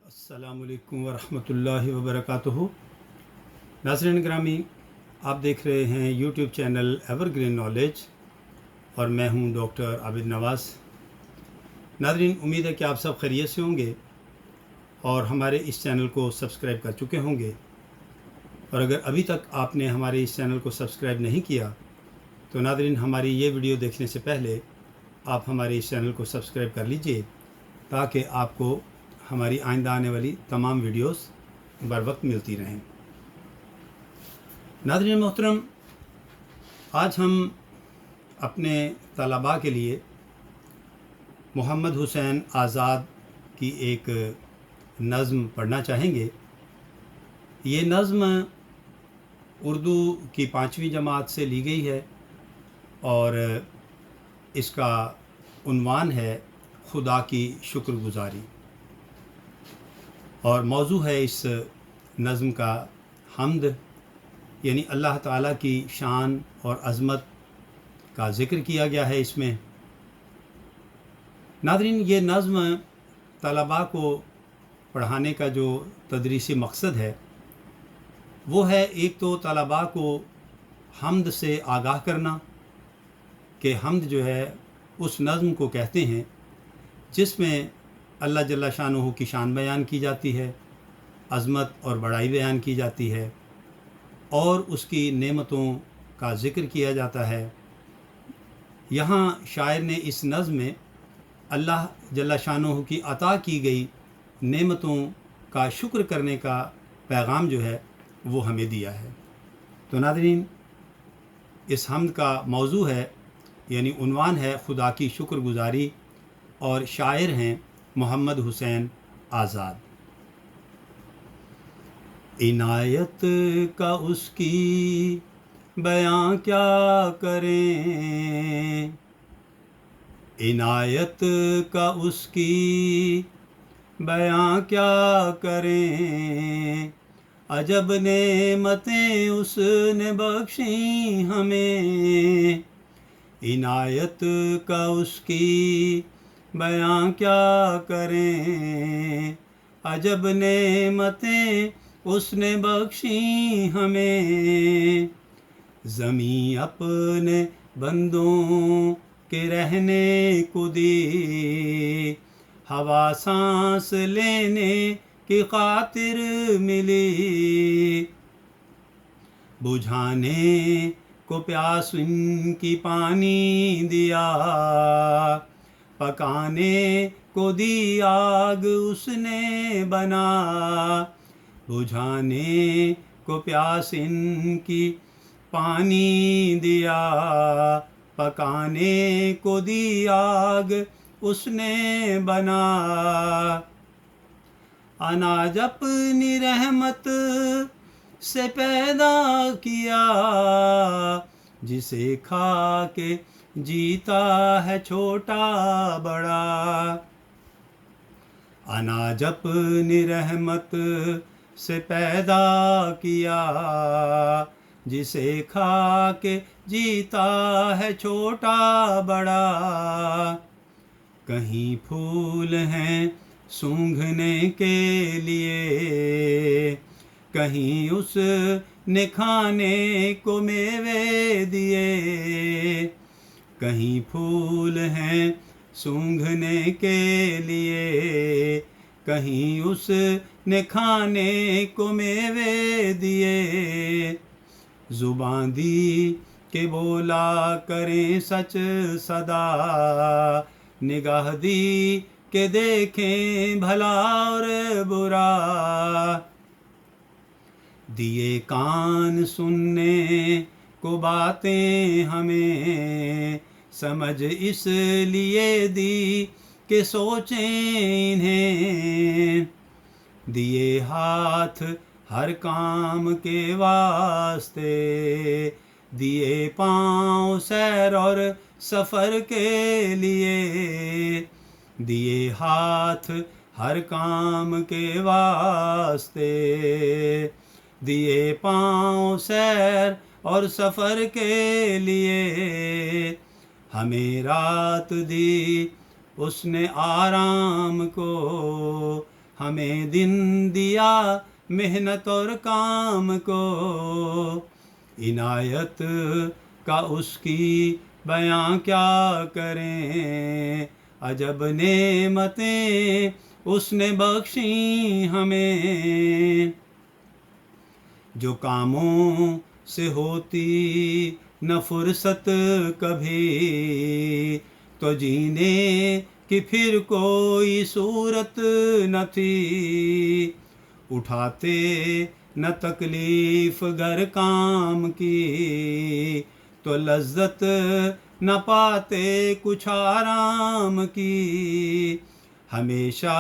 अस्सलामु अलैकुम वरहमतुल्लाहि वबरकातुहू। नाज़रीन ग्रामी, आप देख रहे हैं यूट्यूब चैनल एवरग्रीन नॉलेज और मैं हूं डॉक्टर आबिद नवाज़। नाज़रीन, उम्मीद है कि आप सब खैरियत से होंगे और हमारे इस चैनल को सब्सक्राइब कर चुके होंगे। और अगर अभी तक आपने हमारे इस चैनल को सब्सक्राइब नहीं किया तो नाज़रीन, हमारी ये वीडियो देखने से पहले आप हमारे इस चैनल को सब्सक्राइब कर लीजिए ताकि आपको हमारी आइंदा आने वाली तमाम वीडियोस बर वक्त मिलती रहें। नाज़रीन मोहतरम, आज हम अपने तलबा के लिए मोहम्मद हुसैन आज़ाद की एक नज़्म पढ़ना चाहेंगे। ये नज़्म उर्दू की 5वीं जमात से ली गई है और इसका उन्वान है खुदा की शुक्रगुज़ारी और मौजू है इस नज़्म का हम्द, यानी अल्लाह ताला की शान और अज़मत का ज़िक्र किया गया है इसमें। नाज़रीन, ये नज़्म तलबा को पढ़ाने का जो तदरीसी मकसद है वो है, एक तो तलबा को हम्द से आगाह करना कि हम्द जो है उस नज़्म को कहते हैं जिसमें अल्लाह जल्ला शानुहु की शान बयान की जाती है, अज़मत और बड़ाई बयान की जाती है और उसकी नेमतों का ज़िक्र किया जाता है। यहाँ शायर ने इस नज़्म में अल्लाह जल्ला शानुहु की अता की गई नेमतों का शुक्र करने का पैगाम जो है वो हमें दिया है। तो नाज़रीन, इस हम्द का मौजू है यानी उन्वान है खुदा की शुक्रगुज़ारी और शायर हैं मोहम्मद हुसैन आज़ाद। इनायत का उसकी बयां क्या करें, इनायत का उसकी बयां क्या करें, अजब नेमतें उसने बख्शी हमें, इनायत का उसकी बयां क्या करें, अजब नेमतें उसने बख्शी हमें, ज़मीं अपने बंदों के रहने को दी, हवा सांस लेने की खातिर मिली, बुझाने को प्यास इनकी पानी दिया, पकाने को दी आग उसने बना, बुझाने को प्यास इनकी पानी दिया, पकाने को दी आग उसने बना, अनाज अपनी रहमत से पैदा किया, जिसे खा के जीता है छोटा बड़ा, अनाज अपनी रहमत से पैदा किया, जिसे खा के जीता है छोटा बड़ा, कहीं फूल हैं सूंघने के लिए, कहीं उसने खाने को मेवे दिए, कहीं फूल हैं सूंघने के लिए, कहीं उसने खाने को मेवे दिए, ज़ुबान दी के बोला करें सच सदा, निगाह दी के देखें भला और बुरा, दिए कान सुनने को बातें हमें, समझ इसलिए दी कि सोचें इन्हें, दिए हाथ हर काम के वास्ते, दिए पाँव सैर और सफ़र के लिए, दिए हाथ हर काम के वास्ते, दिए पाँव सैर और सफ़र के लिए, हमें रात दी उसने आराम को, हमें दिन दिया मेहनत और काम को, इनायत का उसकी बयां क्या करें, अजब नेमतें उसने बख्शी हमें। जो कामों से होती न फुर्सत कभी, तो जीने कि फिर कोई सूरत न थी। उठाते न तकलीफ घर काम की, तो लज्जत न पाते कुछ आराम की। हमेशा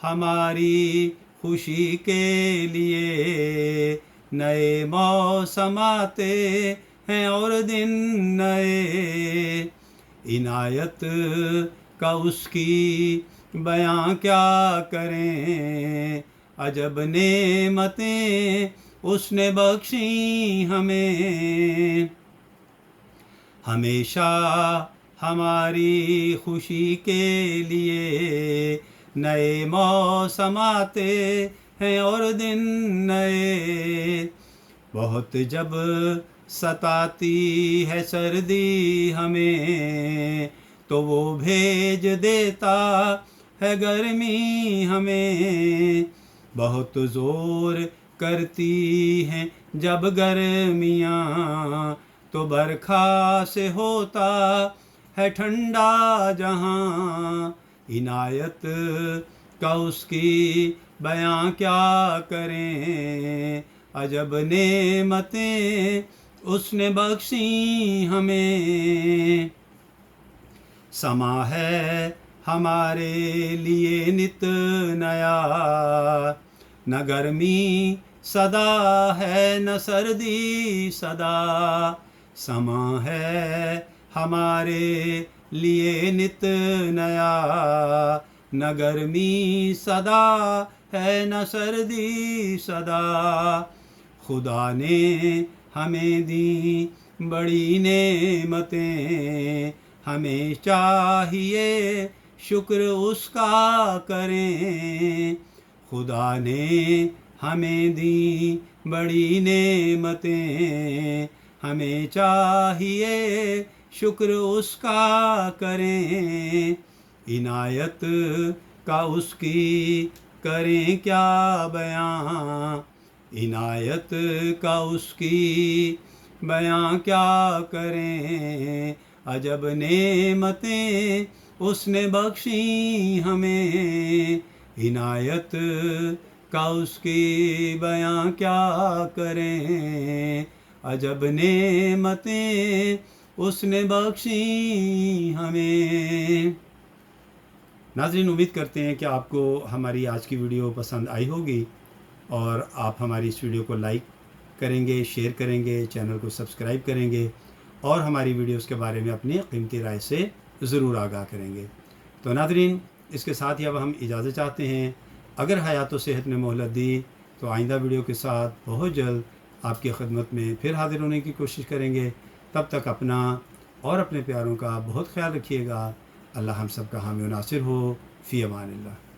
हमारी खुशी के लिए नए मौसम आते हैं और दिन नए, इनायत का उसकी बयां क्या करें, अजब नेमतें उसने बख्शी हमें। हमेशा हमारी खुशी के लिए नए मौसम आते हैं और दिन नए। बहुत जब सताती है सर्दी हमें, तो वो भेज देता है गर्मी हमें। बहुत ज़ोर करती हैं जब गर्मियाँ, तो बरखा से होता है ठंडा जहाँ। इनायत का उसकी बयां क्या करें, अजब नेमतें उसने बख्शी हमें। समा है हमारे लिए नित नया, न गर्मी सदा है न सर्दी सदा। समा है हमारे लिए नित नया, न गर्मी सदा है न सर्दी सदा। खुदा ने हमें दी बड़ी नेमतें, हमें चाहिए शुक्र उसका करें। खुदा ने हमें दी बड़ी नेमतें, हमें चाहिए शुक्र उसका करें। इनायत का उसकी करें क्या बयां, इनायत का उसकी बयां क्या करें, अजब नेमतें उसने बख्शी हमें। इनायत का उसकी बयां क्या करें, अजब नेमतें उसने बख्शी हमें। नाज़रीन, उम्मीद करते हैं कि आपको हमारी आज की वीडियो पसंद आई होगी और आप हमारी इस वीडियो को लाइक करेंगे, शेयर करेंगे, चैनल को सब्सक्राइब करेंगे और हमारी वीडियोस के बारे में अपनी कीमती राय से ज़रूर आगाह करेंगे। तो नाज़रीन, इसके साथ ही अब हम इजाज़त चाहते हैं। अगर हयात व सेहत ने मोहलत दी तो आइंदा वीडियो के साथ बहुत जल्द आपकी खिदमत में फिर हाजिर होने की कोशिश करेंगे। तब तक अपना और अपने प्यारों का बहुत ख्याल रखिएगा। अल्लाह हम सब का हामी व नासिर हो। फ़ी अमानिल्लाह।